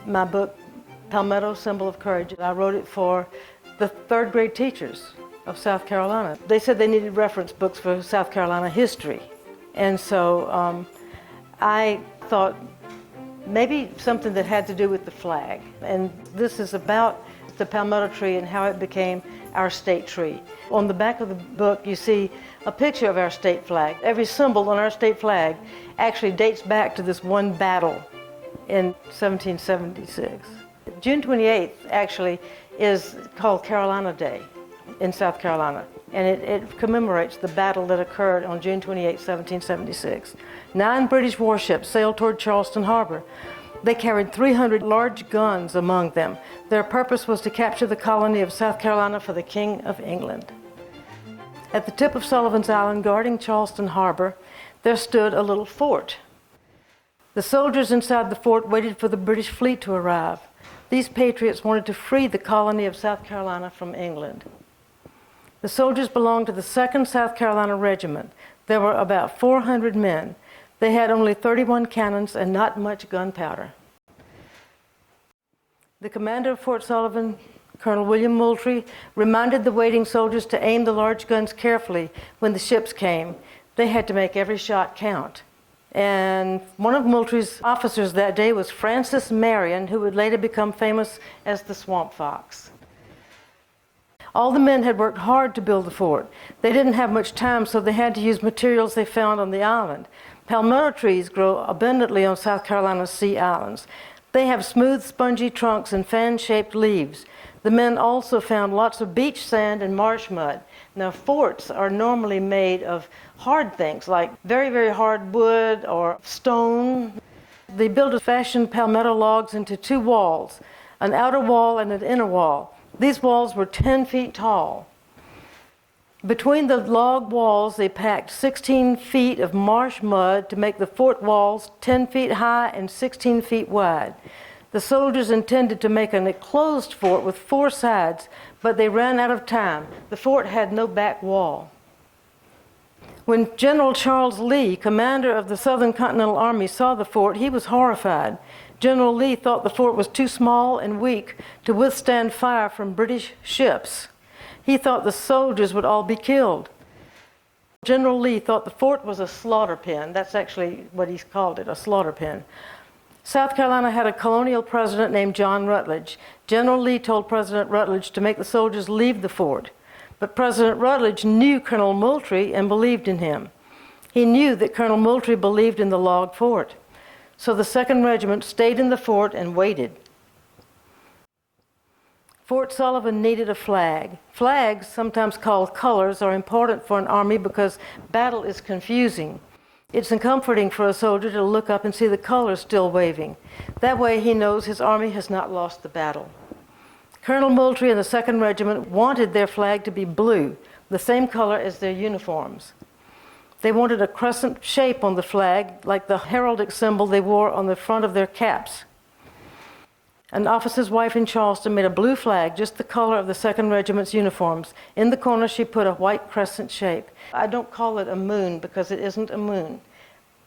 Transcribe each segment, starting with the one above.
my book, Palmetto, Symbol of Courage. I wrote it for the third grade teachers of South Carolina. They said they needed reference books for South Carolina history. And so I thought maybe something that had to do with the flag. And this is about the palmetto tree and how it became our state tree. On the back of the book, you see a picture of our state flag. Every symbol on our state flag actually dates back to this one battle in 1776. June 28th actually is called Carolina Day in South Carolina, and it commemorates the battle that occurred on June 28, 1776. 9 British warships sailed toward Charleston Harbor. They carried 300 large guns among them. Their purpose was to capture the colony of South Carolina for the King of England. At the tip of Sullivan's Island, guarding Charleston Harbor, there stood a little fort. The soldiers inside the fort waited for the British fleet to arrive. These patriots wanted to free the colony of South Carolina from England. The soldiers belonged to the 2nd South Carolina Regiment. There were about 400 men. They had only 31 cannons and not much gunpowder. The commander of Fort Sullivan, Colonel William Moultrie, reminded the waiting soldiers to aim the large guns carefully when the ships came. They had to make every shot count. And one of Moultrie's officers that day was Francis Marion, who would later become famous as the Swamp Fox. All the men had worked hard to build the fort. They didn't have much time, so they had to use materials they found on the island. Palmetto trees grow abundantly on South Carolina's sea islands. They have smooth, spongy trunks and fan-shaped leaves. The men also found lots of beach sand and marsh mud. Now, forts are normally made of hard things, like very, very hard wood or stone. They built fashioned palmetto logs into 2 walls, an outer wall and an inner wall. These walls were 10 feet tall. Between the log walls, they packed 16 feet of marsh mud to make the fort walls 10 feet high and 16 feet wide. The soldiers intended to make an enclosed fort with 4 sides, but they ran out of time. The fort had no back wall. When General Charles Lee, commander of the Southern Continental Army, saw the fort, he was horrified. General Lee thought the fort was too small and weak to withstand fire from British ships. He thought the soldiers would all be killed. General Lee thought the fort was a slaughter pen. That's actually what he called it, a slaughter pen. South Carolina had a colonial president named John Rutledge. General Lee told President Rutledge to make the soldiers leave the fort. But President Rutledge knew Colonel Moultrie and believed in him. He knew that Colonel Moultrie believed in the log fort. So the 2nd Regiment stayed in the fort and waited. Fort Sullivan needed a flag. Flags, sometimes called colors, are important for an army because battle is confusing. It's comforting for a soldier to look up and see the colors still waving. That way he knows his army has not lost the battle. Colonel Moultrie and the 2nd Regiment wanted their flag to be blue, the same color as their uniforms. They wanted a crescent shape on the flag, like the heraldic symbol they wore on the front of their caps. An officer's wife in Charleston made a blue flag, just the color of the 2nd Regiment's uniforms. In the corner, she put a white crescent shape. I don't call it a moon because it isn't a moon.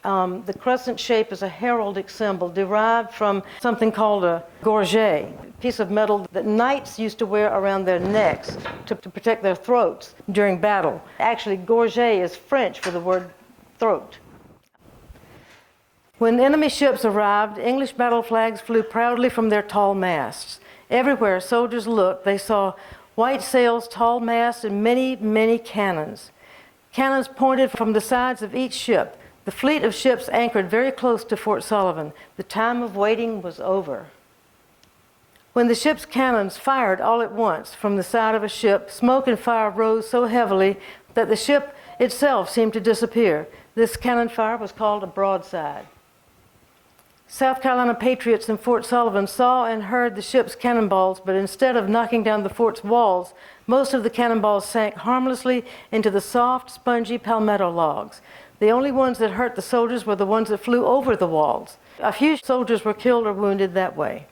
The crescent shape is a heraldic symbol derived from something called a gorget, a piece of metal that knights used to wear around their necks to protect their throats during battle. Actually, gorget is French for the word throat. When enemy ships arrived, English battle flags flew proudly from their tall masts. Everywhere soldiers looked, they saw white sails, tall masts, and many, many cannons. Cannons pointed from the sides of each ship. The fleet of ships anchored very close to Fort Sullivan. The time of waiting was over. When the ship's cannons fired all at once from the side of a ship, smoke and fire rose so heavily that the ship itself seemed to disappear. This cannon fire was called a broadside. South Carolina patriots in Fort Sullivan saw and heard the ship's cannonballs, but instead of knocking down the fort's walls, most of the cannonballs sank harmlessly into the soft, spongy palmetto logs. The only ones that hurt the soldiers were the ones that flew over the walls. A few soldiers were killed or wounded that way.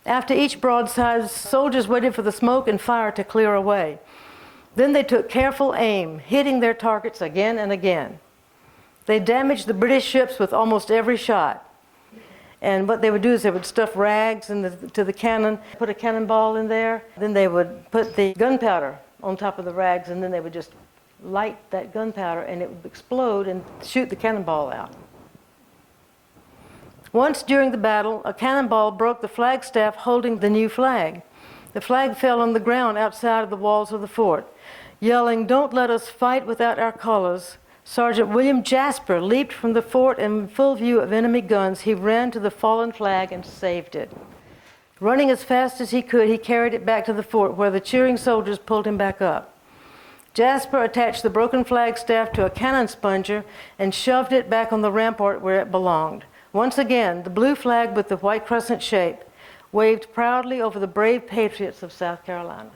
After each broadside, soldiers waited for the smoke and fire to clear away. Then they took careful aim, hitting their targets again and again. They damaged the British ships with almost every shot. And what they would do is they would stuff rags to the cannon, put a cannonball in there. Then they would put the gunpowder on top of the rags, and then they would just light that gunpowder, and it would explode and shoot the cannonball out. Once during the battle, a cannonball broke the flagstaff holding the new flag. The flag fell on the ground outside of the walls of the fort. Yelling, "Don't let us fight without our colors," Sergeant William Jasper leaped from the fort, and in full view of enemy guns, he ran to the fallen flag and saved it. Running as fast as he could, he carried it back to the fort, where the cheering soldiers pulled him back up. Jasper attached the broken flagstaff to a cannon sponger and shoved it back on the rampart where it belonged. Once again, the blue flag with the white crescent shape waved proudly over the brave patriots of South Carolina.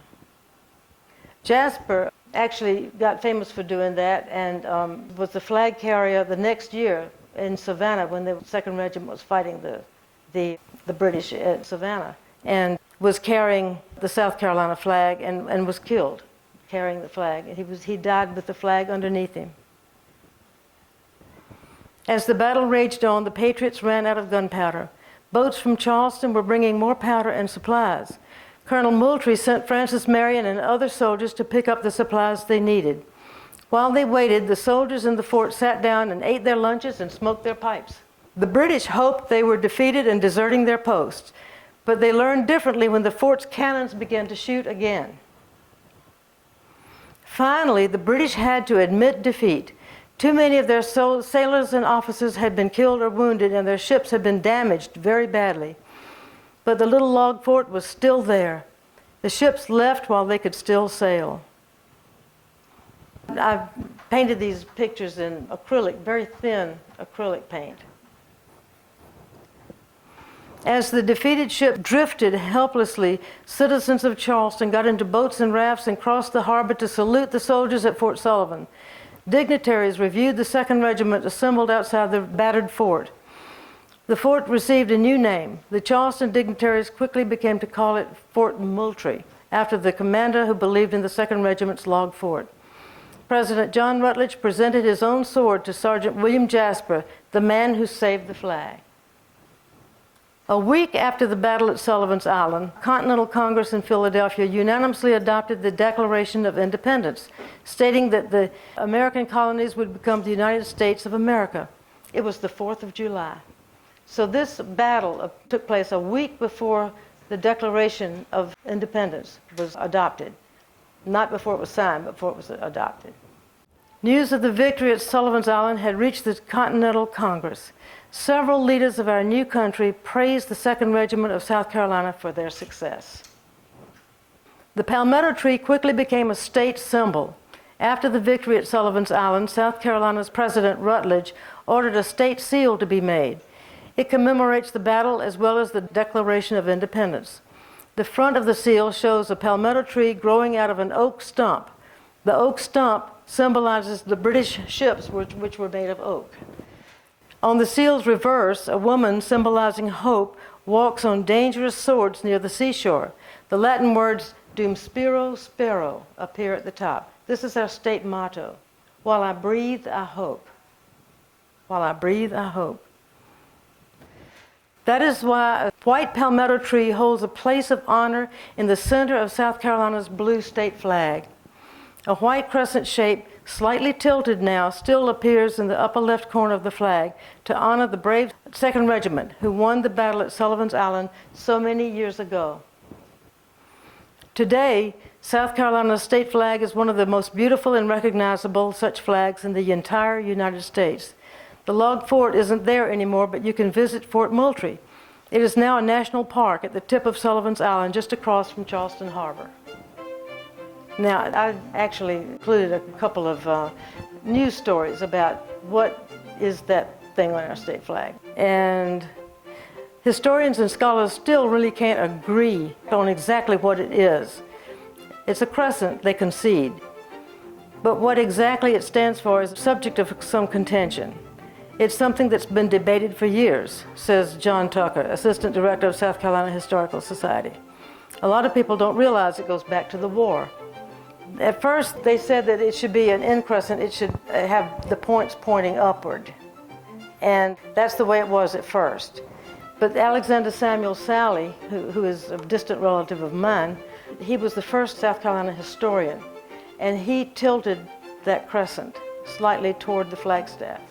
Jasper actually got famous for doing that, and was the flag carrier the next year in Savannah when the 2nd Regiment was fighting the British at Savannah, and was carrying the South Carolina flag and was killed carrying the flag. He died with the flag underneath him. As the battle raged on, the Patriots ran out of gunpowder. Boats from Charleston were bringing more powder and supplies. Colonel Moultrie sent Francis Marion and other soldiers to pick up the supplies they needed. While they waited, the soldiers in the fort sat down and ate their lunches and smoked their pipes. The British hoped they were defeated and deserting their posts, but they learned differently when the fort's cannons began to shoot again. Finally, the British had to admit defeat. Too many of their sailors and officers had been killed or wounded, and their ships had been damaged very badly. But the little log fort was still there. The ships left while they could still sail. I've painted these pictures in acrylic, very thin acrylic paint. As the defeated ship drifted helplessly, citizens of Charleston got into boats and rafts and crossed the harbor to salute the soldiers at Fort Sullivan. Dignitaries reviewed the 2nd Regiment assembled outside the battered fort. The fort received a new name. The Charleston dignitaries quickly began to call it Fort Moultrie, after the commander who believed in the 2nd Regiment's log fort. President John Rutledge presented his own sword to Sergeant William Jasper, the man who saved the flag. A week after the battle at Sullivan's Island, Continental Congress in Philadelphia unanimously adopted the Declaration of Independence, stating that the American colonies would become the United States of America. It was the 4th of July. So this battle took place a week before the Declaration of Independence was adopted. Not before it was signed, but before it was adopted. News of the victory at Sullivan's Island had reached the Continental Congress. Several leaders of our new country praised the 2nd Regiment of South Carolina for their success. The Palmetto tree quickly became a state symbol. After the victory at Sullivan's Island, South Carolina's President Rutledge ordered a state seal to be made. It commemorates the battle as well as the Declaration of Independence. The front of the seal shows a palmetto tree growing out of an oak stump. The oak stump symbolizes the British ships which were made of oak. On the seal's reverse, a woman symbolizing hope walks on dangerous swords near the seashore. The Latin words Dum Spiro Spero appear at the top. This is our state motto. While I breathe, I hope. While I breathe, I hope. That is why a white palmetto tree holds a place of honor in the center of South Carolina's blue state flag. A white crescent shape, slightly tilted now, still appears in the upper left corner of the flag to honor the brave 2nd Regiment who won the battle at Sullivan's Island so many years ago. Today, South Carolina's state flag is one of the most beautiful and recognizable such flags in the entire United States. The log fort isn't there anymore, but you can visit Fort Moultrie. It is now a national park at the tip of Sullivan's Island, just across from Charleston Harbor. Now, I actually included a couple of news stories about what is that thing on our state flag. And historians and scholars still really can't agree on exactly what it is. It's a crescent, they concede. But what exactly it stands for is subject of some contention. It's something that's been debated for years, says John Tucker, Assistant Director of South Carolina Historical Society. A lot of people don't realize it goes back to the war. At first, they said that it should be an N crescent. It should have the points pointing upward. And that's the way it was at first. But Alexander Samuel Salley, who is a distant relative of mine, he was the first South Carolina historian, and he tilted that crescent slightly toward the flagstaff.